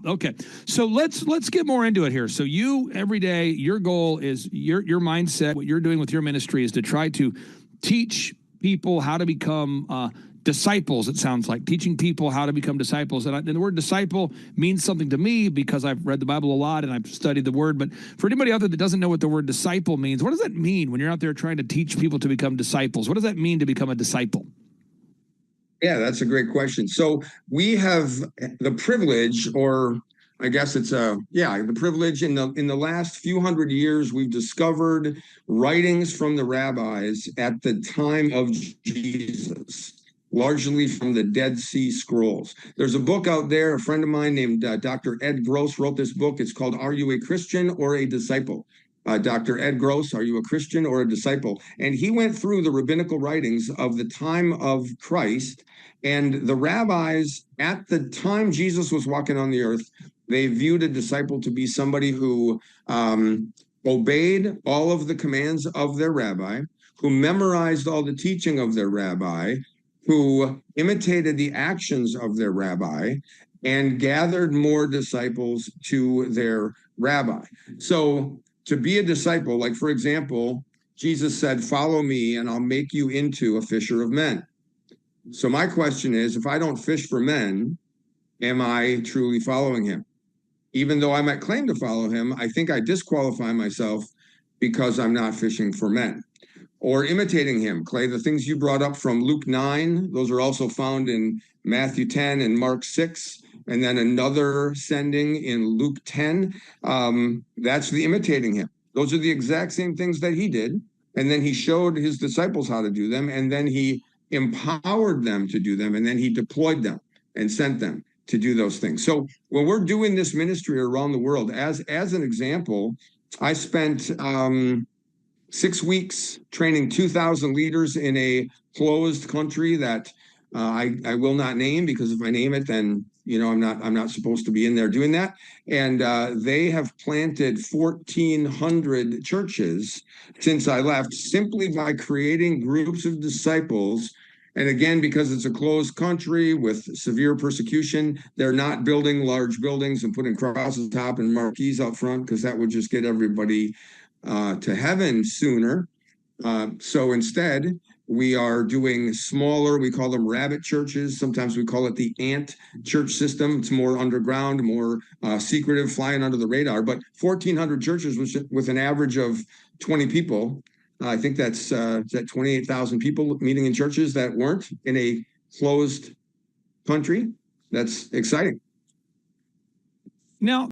Wow. Okay. So let's get more into it here. So you every day, your goal is your mindset. What you're doing with your ministry is to try to teach people how to become disciples. It sounds like teaching people how to become disciples. And the word disciple means something to me because I've read the Bible a lot and I've studied the word. But for anybody out there that doesn't know what the word disciple means, what does that mean when you're out there trying to teach people to become disciples? What does that mean to become a disciple? Yeah, that's a great question. So we have the privilege, or I guess it's the privilege in the last few hundred years, we've discovered writings from the rabbis at the time of Jesus, largely from the Dead Sea Scrolls. There's a book out there, a friend of mine named Dr. Ed Gross wrote this book. It's called Are You a Christian or a Disciple? Dr. Ed Gross, are you a Christian or a disciple? And he went through the rabbinical writings of the time of Christ, and the rabbis at the time Jesus was walking on the earth, they viewed a disciple to be somebody who obeyed all of the commands of their rabbi, who memorized all the teaching of their rabbi, who imitated the actions of their rabbi, and gathered more disciples to their rabbi. So to be a disciple, like for example, Jesus said, follow me and I'll make you into a fisher of men. So my question is, if I don't fish for men, am I truly following him? Even though I might claim to follow him, I think I disqualify myself because I'm not fishing for men. Or imitating him. Clay, the things you brought up from Luke 9, those are also found in Matthew 10 and Mark 6, and then another sending in Luke 10. That's the imitating him. Those are the exact same things that he did. And then he showed his disciples how to do them, and then he empowered them to do them, and then he deployed them and sent them to do those things. So when we're doing this ministry around the world, as an example, I spent 6 weeks training 2,000 leaders in a closed country that I will not name, because if I name it, then I'm not supposed to be in there doing that. And they have planted 1,400 churches since I left, simply by creating groups of disciples. And again, because it's a closed country with severe persecution, they're not building large buildings and putting crosses top and marquees out front, because that would just get everybody to heaven sooner. So instead, we are doing smaller, we call them rabbit churches. Sometimes we call it the ant church system. It's more underground, more secretive, flying under the radar. But 1,400 churches with an average of 20 people. I think that's 28,000 people meeting in churches that weren't in a closed country. That's exciting. Now,